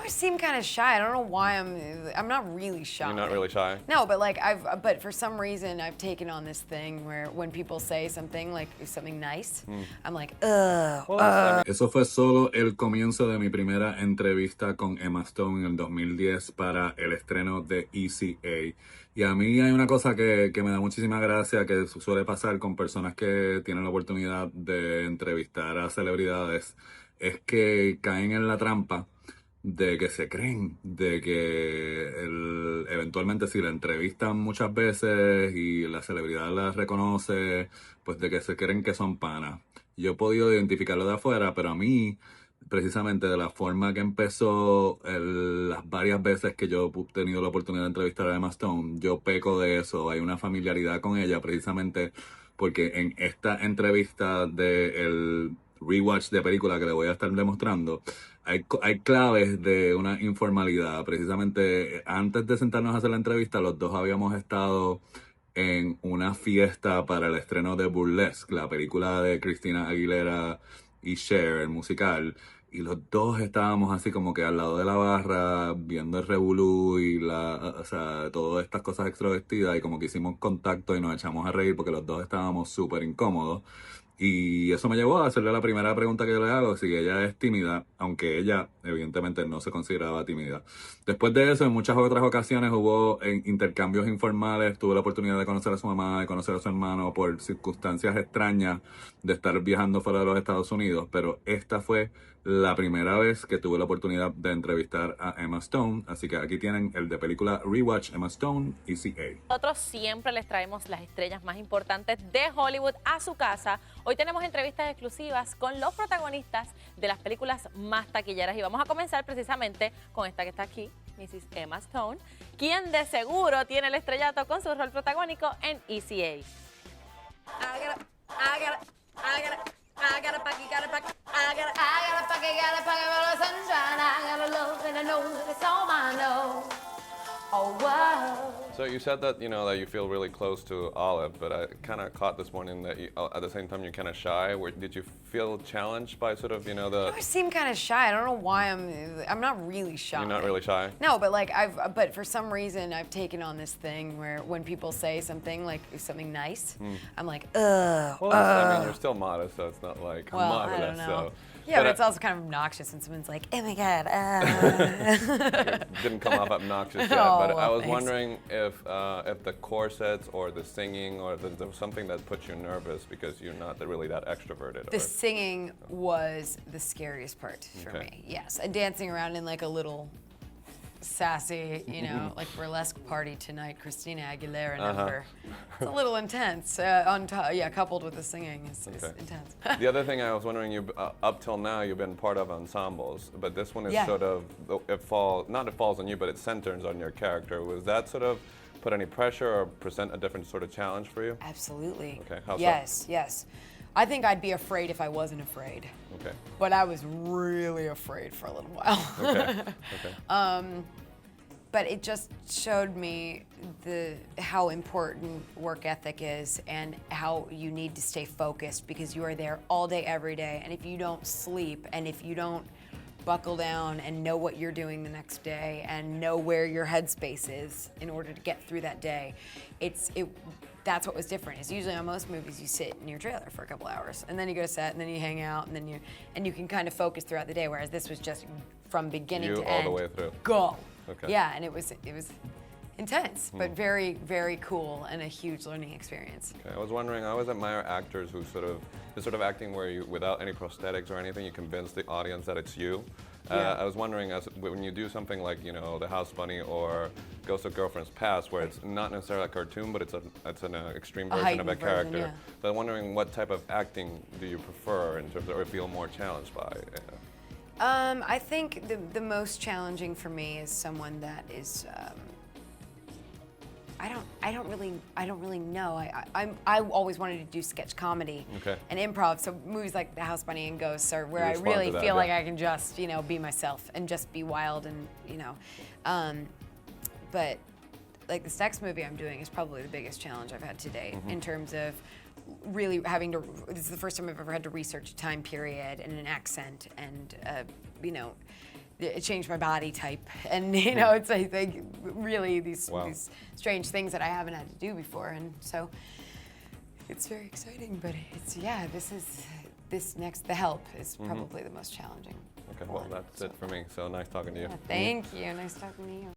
I seem kind of shy. I don't know why I'm not really shy. You're not really shy? No, but like but for some reason I've taken on this thing where when people say something like something nice, I'm like, ugh. Eso fue solo el comienzo de mi primera entrevista con Emma Stone en el 2010 para el estreno de ECA. Y a mí hay una cosa que me da muchísima gracia que suele pasar con personas que tienen la oportunidad de entrevistar a celebridades, es que caen en la trampa de que se creen, de que eventualmente si la entrevistan muchas veces y la celebridad la reconoce, pues de que se creen que son panas. Yo he podido identificarlo de afuera, pero a mí, precisamente de la forma que empezó las varias veces que yo he tenido la oportunidad de entrevistar a Emma Stone, yo peco de eso. Hay una familiaridad con ella precisamente porque en esta entrevista del rewatch de película que le voy a estar demostrando, hay claves de una informalidad. Precisamente antes de sentarnos a hacer la entrevista, los dos habíamos estado en una fiesta para el estreno de Burlesque, la película de Christina Aguilera y Cher, el musical, y los dos estábamos así como que al lado de la barra, viendo el revolú y o sea, todas estas cosas extrovertidas, y como que hicimos contacto y nos echamos a reír porque los dos estábamos súper incómodos. Y eso me llevó a hacerle la primera pregunta que yo le hago, si ella es tímida, aunque ella evidentemente no se consideraba tímida. Después de eso, en muchas otras ocasiones hubo intercambios informales, tuve la oportunidad de conocer a su mamá, de conocer a su hermano por circunstancias extrañas de estar viajando fuera de los Estados Unidos, pero esta fue la primera vez que tuve la oportunidad de entrevistar a Emma Stone, así que aquí tienen el de película Rewatch, Emma Stone, ECA. Nosotros siempre les traemos las estrellas más importantes de Hollywood a su casa. Hoy tenemos entrevistas exclusivas con los protagonistas de las películas más taquilleras y vamos a comenzar precisamente con esta que está aquí, Mrs. Emma Stone, quien de seguro tiene el estrellato con su rol protagónico en ECA. I got a pocket, got a pocket, I got a pocket full of sunshine. I got a love and I know that it's all mine, no. Oh, wow. So you said that, you know, that you feel really close to Olive, but I kind of caught this morning that you, at the same time you're kind of shy. Did you feel challenged by sort of, you know, I seem kind of shy. I don't know why I'm not really shy. You're not really shy? No, but like but for some reason I've taken on this thing where when people say something like something nice, I'm like, ugh. Well, I mean, you're still modest, so it's not like well, marvelous. I don't know. So. Yeah, but it's also kind of obnoxious when someone's like, oh my God. It didn't come off obnoxious yet, Oh, but well, I was thanks. wondering if the corsets or the singing or there was something that put you nervous because you're not really that extroverted. The singing was the scariest part for Okay. me, yes. And dancing around in like a little sassy, you know, like burlesque party tonight, Christina Aguilera number. It's a little intense. Coupled with the singing, it's intense. The other thing I was wondering, you up till now you've been part of ensembles, but this one is Yeah. sort of it falls on you, but it centers on your character. Was that sort of put any pressure or present a different sort of challenge for you? Absolutely. Okay, how so? Yes. I think I'd be afraid if I wasn't afraid. Okay. But I was really afraid for a little while. Okay. But it just showed me how important work ethic is and how you need to stay focused because you are there all day, every day. And if you don't sleep and if you don't buckle down and know what you're doing the next day and know where your headspace is in order to get through that day, that's what was different. Is usually on most movies you sit in your trailer for a couple hours and then you go to set and then you hang out and then you can kind of focus throughout the day. Whereas this was just from beginning to all end. the way through. Go. Okay. Yeah, and it was intense, but very, very cool and a huge learning experience. Okay. I was wondering, I always admire actors who the sort of acting where you, without any prosthetics or anything, you convince the audience that it's you. Yeah. I was wondering, when you do something like, you know, The House Bunny or Ghost of Girlfriend's Past, where it's not necessarily a cartoon, but it's an extreme version of a heightened version, character. yeah. So I'm wondering, what type of acting do you prefer in terms of, or feel more challenged by? I think the most challenging for me is someone that is. I don't really know. I always wanted to do sketch comedy and improv. So movies like The House Bunny and Ghosts are where I really feel like I can just, you know, be myself and just be wild and, you know. But like this next movie I'm doing is probably the biggest challenge I've had to date in terms of really having to. This is the first time I've ever had to research a time period and an accent and, you know, it changed my body type, and you know, it's I think really these Wow. these strange things that I haven't had to do before, and so it's very exciting. But it's the help is probably the most challenging. Okay, well, one, that's so. it for me. So nice talking to you. Yeah, thank you. Nice talking to you.